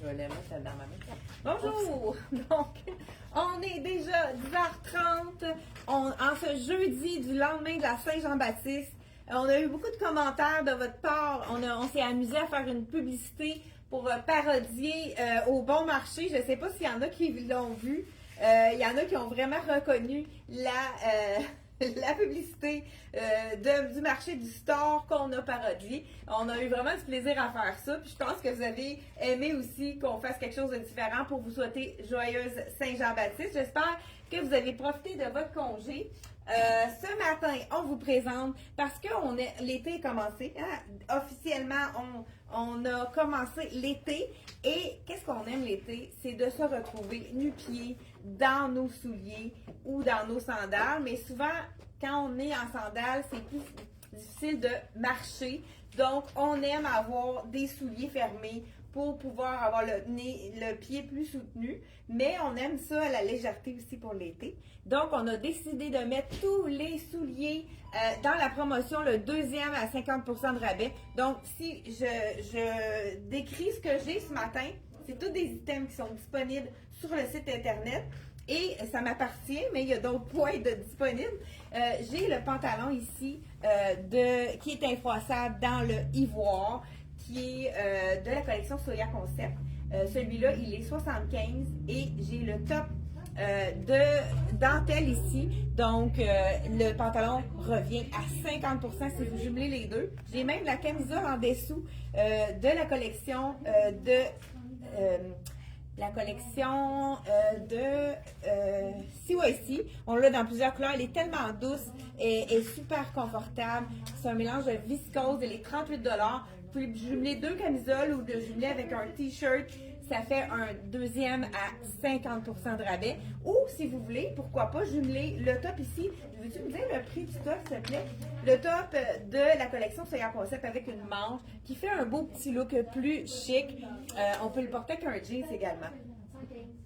je vais la mettre dans ma main. Bonjour! Donc, on est déjà 10h30 en ce jeudi du lendemain de la Saint-Jean-Baptiste. On a eu beaucoup de commentaires de votre part. On s'est amusé à faire une publicité pour parodier au bon marché. Je ne sais pas s'il y en a qui l'ont vu. Il y en a qui ont vraiment reconnu la publicité du marché du store qu'on a parodié. On a eu vraiment du plaisir à faire ça. Puis je pense que vous avez aimé aussi qu'on fasse quelque chose de différent pour vous souhaiter joyeuse Saint-Jean-Baptiste. J'espère que vous avez profité de votre congé. Ce matin, on vous présente, parce que l'été est commencé, hein, officiellement, on a commencé l'été. Et qu'est-ce qu'on aime l'été? C'est de se retrouver nu-pieds dans nos souliers ou dans nos sandales. Mais souvent, quand on est en sandales, c'est plus difficile de marcher. Donc, on aime avoir des souliers fermés pour pouvoir avoir le pied plus soutenu. Mais on aime ça à la légèreté aussi pour l'été. Donc, on a décidé de mettre tous les souliers dans la promotion, le deuxième à 50% de rabais. Donc, si je décris ce que j'ai ce matin, c'est tous des items qui sont disponibles sur le site Internet. Et ça m'appartient, mais il y a d'autres points disponibles. J'ai le pantalon ici qui est infroissable dans le ivoire, qui est de la collection Soya Concept. Celui-là, il est 75 et j'ai le top de dentelle ici. Donc, le pantalon revient à 50% si vous jumelez les deux. J'ai même la camisole en dessous de la collection CYC. On l'a dans plusieurs couleurs. Elle est tellement douce et super confortable. C'est un mélange de viscose. Elle est 38$. Vous pouvez jumeler deux camisoles ou de jumeler avec un t-shirt. Ça fait un deuxième à 50% de rabais. Ou, si vous voulez, pourquoi pas jumeler le top ici. Veux-tu me dire le prix du top, s'il te plaît? Le top de la collection Soya Concept avec une manche qui fait un beau petit look plus chic. On peut le porter avec un jeans également.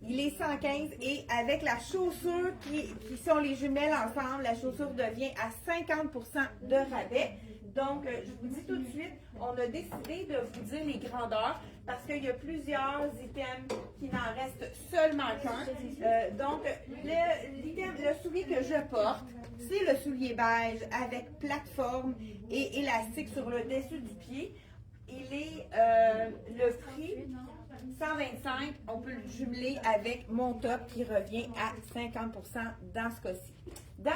Il est 115 et avec la chaussure qui sont les jumelles ensemble, la chaussure devient à 50% de rabais. Donc, je vous dis tout de suite, on a décidé de vous dire les grandeurs parce qu'il y a plusieurs items qui n'en restent seulement qu'un. Donc, le soulier que je porte, c'est le soulier beige avec plateforme et élastique sur le dessus du pied. Il est le prix 125, on peut le jumeler avec mon top qui revient à 50% dans ce cas-ci. Dans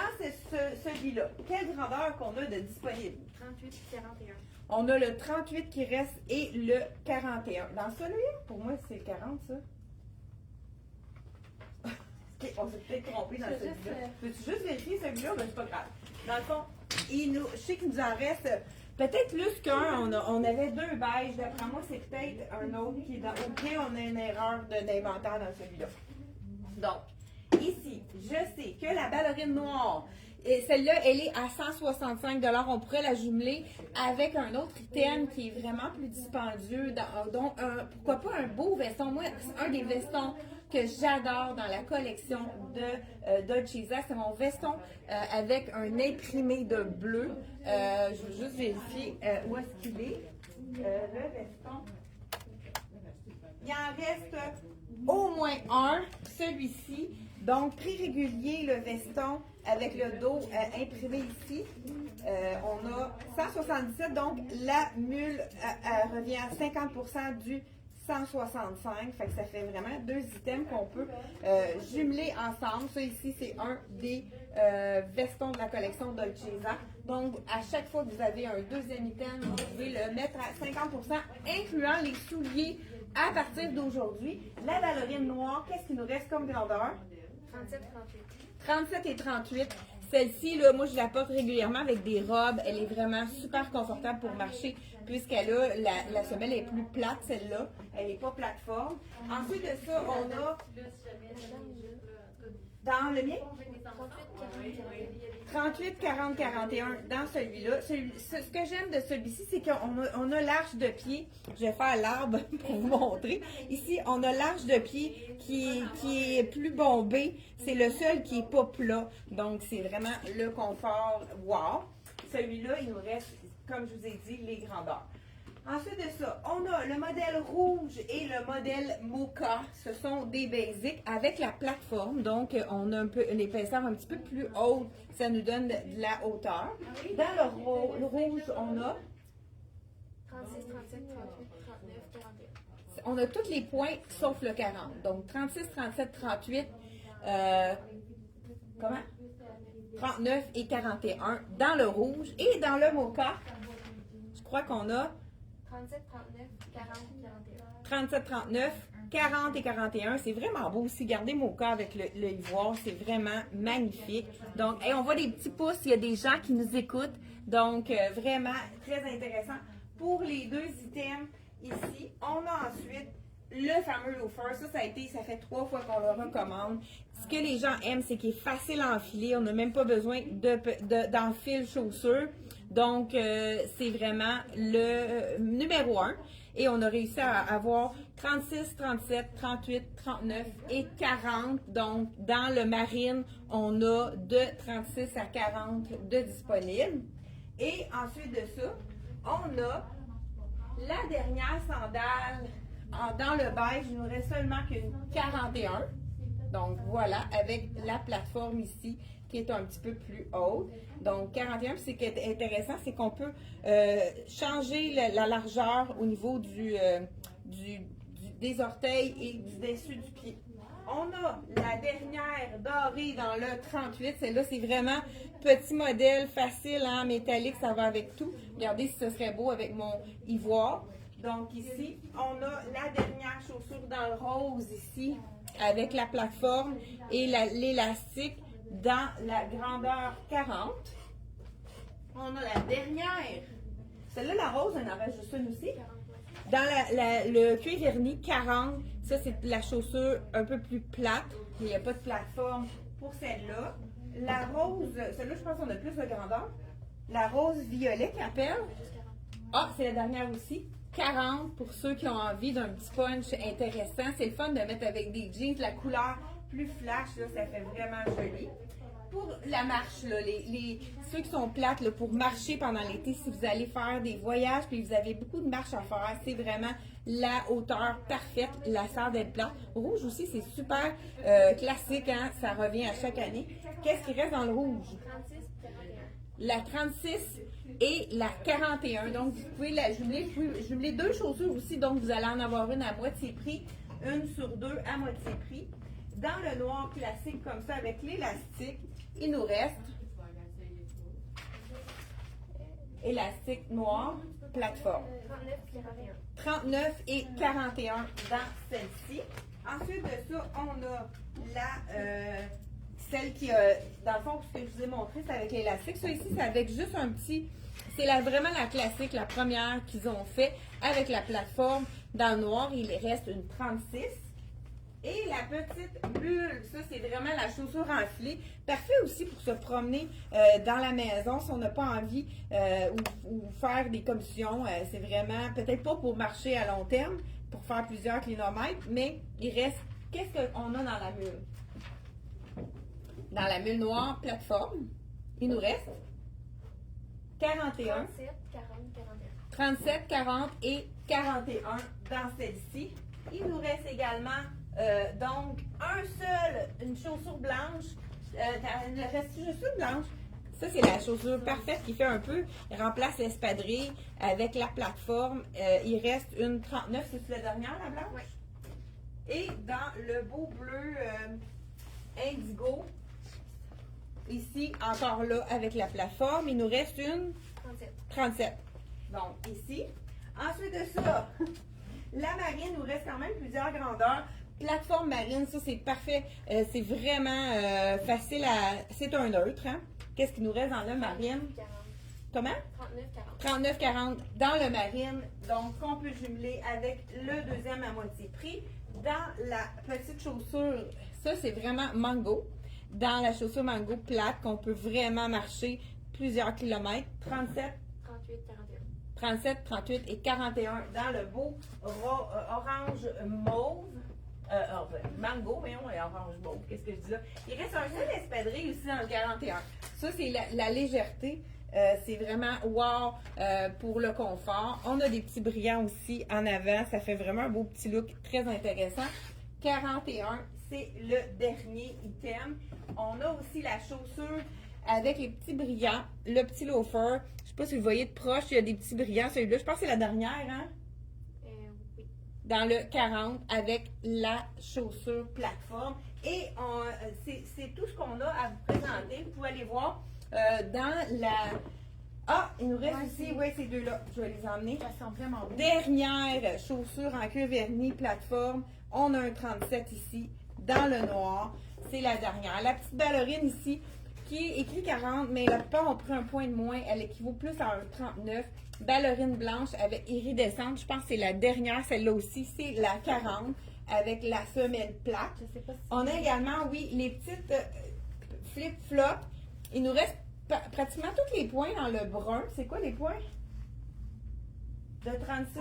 celui-là, quelle grandeur qu'on a de disponible? 38 41. On a le 38 qui reste et le 41. Dans celui-là, pour moi, c'est 40, ça. Okay, on s'est peut-être trompé dans celui-là. Peux-tu juste vérifier celui-là? Ben, c'est pas grave. Dans le fond, je sais qu'il nous en reste peut-être plus qu'un. On avait deux beiges. D'après moi, c'est peut-être un autre qui est dans. OK, on a une erreur d'inventaire dans celui-là. Donc, ici, je sais que la ballerine noire, celle-là, elle est à 165$. On pourrait la jumeler avec un autre item qui est vraiment plus dispendieux. Donc, pourquoi pas un beau veston? Moi, c'est un des vestons que j'adore dans la collection de Dolce Vita. C'est mon veston avec un imprimé de bleu. Je veux juste vérifier où est-ce qu'il est. Le veston. Il en reste au moins un, celui-ci. Donc, prix régulier, le veston avec le dos imprimé ici. On a 177, donc la mule revient à 50% du 165. Fait que ça fait vraiment deux items qu'on peut jumeler ensemble. Ça ici, c'est un des vestons de la collection Dolce Vita. Donc, à chaque fois que vous avez un deuxième item, vous pouvez le mettre à 50%, incluant les souliers à partir d'aujourd'hui. La ballerine noire, qu'est-ce qu'il nous reste comme grandeur? 37 38. 37 et 38. Celle-ci, là, moi, je la porte régulièrement avec des robes. Elle est vraiment super confortable pour marcher puisqu'elle a, la semelle est plus plate, celle-là. Elle n'est pas plateforme. Ensuite de ça, on a dans le mien 38, 40, 41 dans celui-là. Ce que j'aime de celui-ci, c'est qu'on a l'arche de pied. Je vais faire l'arbre pour vous montrer. Ici, on a l'arche de pied qui est plus bombée. C'est le seul qui n'est pas plat. Donc, c'est vraiment le confort. Wow! Celui-là, il nous reste, comme je vous ai dit, les grandeurs. Ensuite de ça, on a le modèle rouge et le modèle mocha. Ce sont des basics avec la plateforme. Donc, on a un peu une épaisseur un petit peu plus haute. Ça nous donne de la hauteur. Dans le rouge, on a 36, 37, 38, 39, 41. on a tous les points sauf le 40. Donc, 36, 37, 38, comment? 39 et 41 dans le rouge. Et dans le mocha, je crois qu'on a 37, 39, 40, 41. 37, 39, 40 et 41. C'est vraiment beau aussi. Regardez mocha avec le ivoire. C'est vraiment magnifique. Donc, on voit des petits pouces. Il y a des gens qui nous écoutent. Donc, vraiment très intéressant. Pour les deux items ici, on a ensuite le fameux loafer. Ça fait 3 fois qu'on le recommande. Ce que les gens aiment, c'est qu'il est facile à enfiler. On n'a même pas besoin d'enfil chaussures. Donc, c'est vraiment le numéro 1. Et on a réussi à avoir 36, 37, 38, 39 et 40. Donc, dans le marine, on a de 36 à 40 de disponibles. Et ensuite de ça, on a la dernière sandale dans le beige. Il nous reste seulement qu'une 41. Donc, voilà, avec la plateforme ici qui est un petit peu plus haute. Donc, 41, ce qui est intéressant, c'est qu'on peut changer la largeur au niveau des orteils et du dessus du pied. On a la dernière dorée dans le 38. Celle-là, c'est vraiment petit modèle, facile, hein, métallique, ça va avec tout. Regardez si ce serait beau avec mon ivoire. Donc, ici, on a la dernière chaussure dans le rose ici, avec la plateforme et l'élastique dans la grandeur 40. On a la dernière. Celle-là, la rose, on en avait juste une aussi. Dans le cuir verni 40, ça c'est la chaussure un peu plus plate. Il n'y a pas de plateforme pour celle-là. La rose, celle-là, je pense qu'on a plus de grandeur. La rose violet qui appelle. Ah, c'est la dernière aussi. 40 pour ceux qui ont envie d'un petit punch intéressant. C'est le fun de mettre avec des jeans, la couleur plus flash, là, ça fait vraiment joli. Pour la marche, là, ceux qui sont plates là, pour marcher pendant l'été, si vous allez faire des voyages puis vous avez beaucoup de marches à faire, c'est vraiment la hauteur parfaite, la sœur d'être plate. Rouge aussi, c'est super classique, hein? Ça revient à chaque année. Qu'est-ce qui reste dans le rouge? 36, 41. La 36 et la 41. Donc, vous pouvez la jumeler. Vous pouvez jumeler 2 chaussures aussi, donc vous allez en avoir une à moitié prix, une sur 2 à moitié prix. Dans le noir classique comme ça, avec l'élastique, il nous reste élastique noir, plateforme. 39, 41. 39 et 41 dans celle-ci. Ensuite de ça, on a celle qui a, dans le fond, ce que je vous ai montré, c'est avec l'élastique. Ça ici, c'est avec juste un petit, c'est vraiment la classique, la première qu'ils ont fait avec la plateforme. Dans le noir, il reste une 36. Et la petite bulle, ça c'est vraiment la chaussure enflée. Parfait aussi pour se promener dans la maison si on n'a pas envie ou faire des commissions. C'est vraiment, peut-être pas pour marcher à long terme, pour faire plusieurs kilomètres, mais il reste, qu'est-ce qu'on a dans la mule? Dans la mule noire, plateforme, il nous reste 41. 37, 40, 41. 37, 40 et 41 dans celle-ci. Il nous reste également donc une chaussure blanche. Il reste juste une blanche. Ça, c'est la chaussure parfaite qui fait un peu, remplace l'espadrille avec la plateforme. Il reste une 39, c'est la dernière, la blanche? Oui. Et dans le beau bleu indigo, ici, encore là, avec la plateforme, il nous reste une 37. 37. Donc, ici. Ensuite de ça, la marine, nous reste quand même plusieurs grandeurs. Plateforme marine, ça c'est parfait. C'est vraiment facile à. C'est un neutre, hein? Qu'est-ce qui nous reste dans le marine? 40. Comment? 39, 40. 39,40 dans le marine. Donc, qu'on peut jumeler avec le deuxième à moitié prix. Dans la petite chaussure, ça c'est vraiment mango. Dans la chaussure mango plate, qu'on peut vraiment marcher plusieurs kilomètres. 37, 38, 41. 37, 38 et 41 dans le beau orange mauve. Mango, voyons, et orange mauve. Qu'est-ce que je dis là? Il reste un seul espadrille aussi dans le 41. Ça, c'est la légèreté C'est vraiment wow pour le confort. On a des petits brillants aussi en avant. Ça fait vraiment un beau petit look très intéressant. 41, c'est le dernier item. On a aussi la chaussure avec les petits brillants, le petit loafer. Je sais pas si vous le voyez de proche, il y a des petits brillants. Celui-là, je pense que c'est la dernière, hein? Oui. Dans le 40 avec la chaussure plateforme. Et c'est tout ce qu'on a à vous présenter. Vous pouvez aller voir dans la... Ah, il nous reste aussi, oui, ces deux-là. Je vais les emmener. Ça sent vraiment bon. Dernière chaussure en cuir verni plateforme. On a un 37 ici, dans le noir. C'est la dernière. La petite ballerine ici, qui est écrit 40, mais la plupart ont pris un point de moins. Elle équivaut plus à un 39. Ballerine blanche avec iridescente. Je pense que c'est la dernière. Celle-là aussi, c'est la 40 avec la semelle plate. Je sais pas si... On a également, oui, les petites flip-flops. Il nous reste pratiquement tous les points dans le brun. C'est quoi les points? De 36?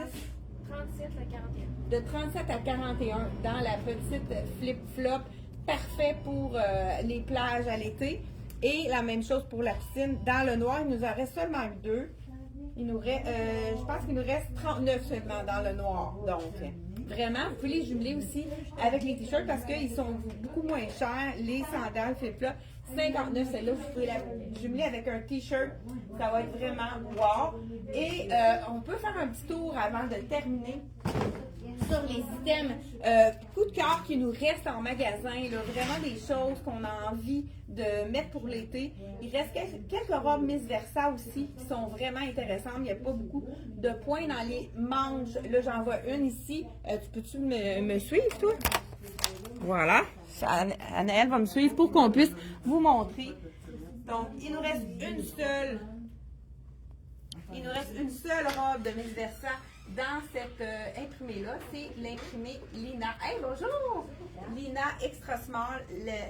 37 à 41. De 37 à 41 dans la petite flip-flop. Parfait pour les plages à l'été. Et la même chose pour la piscine. Dans le noir, il nous en reste seulement deux. Il nous reste, je pense qu'il nous reste 39 seulement dans le noir. Donc, vraiment, vous pouvez les jumeler aussi avec les t-shirts parce qu'ils sont beaucoup moins chers. Les sandales flip-flop, 59 celle-là, vous pouvez la jumeler avec un t-shirt. Ça va être vraiment wow. Et on peut faire un petit tour avant de terminer sur les items coup de cœur qui nous restent en magasin. Là, vraiment des choses qu'on a envie de mettre pour l'été. Il reste quelques robes Miss Versa aussi qui sont vraiment intéressantes. Il n'y a pas beaucoup de points dans les manches. Là, j'en vois une ici. Tu peux-tu me suivre, toi? Voilà. Anaëlle va me suivre pour qu'on puisse vous montrer. Donc, il nous reste une seule robe de Miss Versa dans cette imprimée-là. C'est l'imprimée Lina. Hey, bonjour! Lina Extra Small,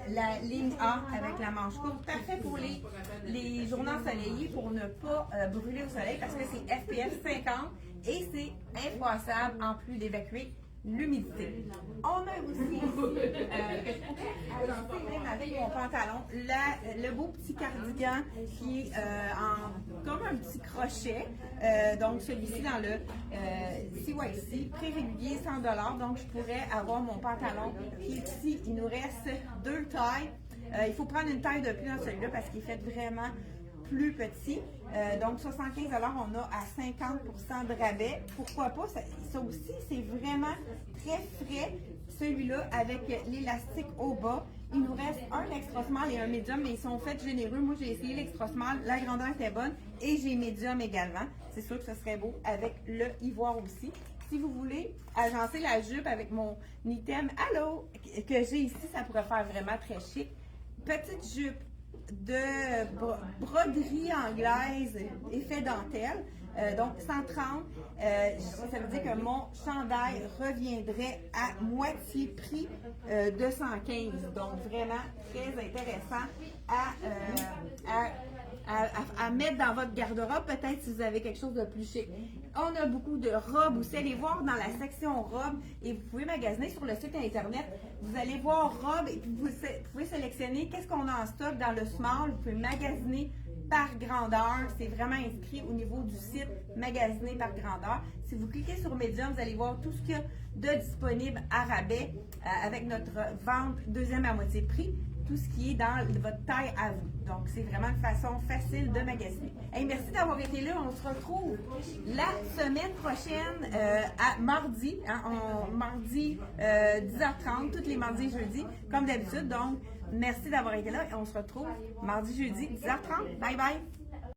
la ligne A avec la manche courte. Parfait pour les journées ensoleillées pour ne pas brûler au soleil parce que c'est FPF 50 et c'est infroissable en plus d'évacuer l'humidité. On a aussi, même avec mon pantalon, le beau petit cardigan qui est comme un petit crochet. Donc celui-ci dans le CYC, prix régulier 100 $. Donc je pourrais avoir mon pantalon qui est ici. Il nous reste deux tailles. Il faut prendre une taille de plus dans celui-là parce qu'il fait vraiment plus petit. Donc 75 $, on a à 50 % de rabais. Pourquoi pas? Ça aussi, c'est vraiment très frais. Celui-là avec l'élastique au bas. Il nous reste un extra small et un medium, mais ils sont faits généreux. Moi, j'ai essayé l'extra small, la grandeur était bonne et j'ai medium également. C'est sûr que ce serait beau avec le ivoire aussi. Si vous voulez agencer la jupe avec mon item Allô que j'ai ici, ça pourrait faire vraiment très chic. Petite jupe de broderie anglaise effet dentelle. Donc 130, ça veut dire que mon chandail reviendrait à moitié prix de 115. Donc vraiment très intéressant à mettre dans votre garde-robe, peut-être si vous avez quelque chose de plus chic. On a beaucoup de robes aussi. Allez voir dans la section robes et vous pouvez magasiner sur le site internet. Vous allez voir robes et puis vous pouvez sélectionner qu'est-ce qu'on a en stock dans le small. Vous pouvez magasiner par grandeur. C'est vraiment inscrit au niveau du site magasiner par grandeur. Si vous cliquez sur Medium, vous allez voir tout ce qu'il y a de disponible à rabais avec notre vente deuxième à moitié prix. Tout ce qui est dans votre taille à vous. Donc, c'est vraiment une façon facile de magasiner. Hey, merci d'avoir été là. On se retrouve la semaine prochaine à mardi. Hein, mardi 10h30, tous les mardis et jeudis, comme d'habitude. Donc, merci d'avoir été là et on se retrouve mardi, jeudi, 10h30. Bye bye!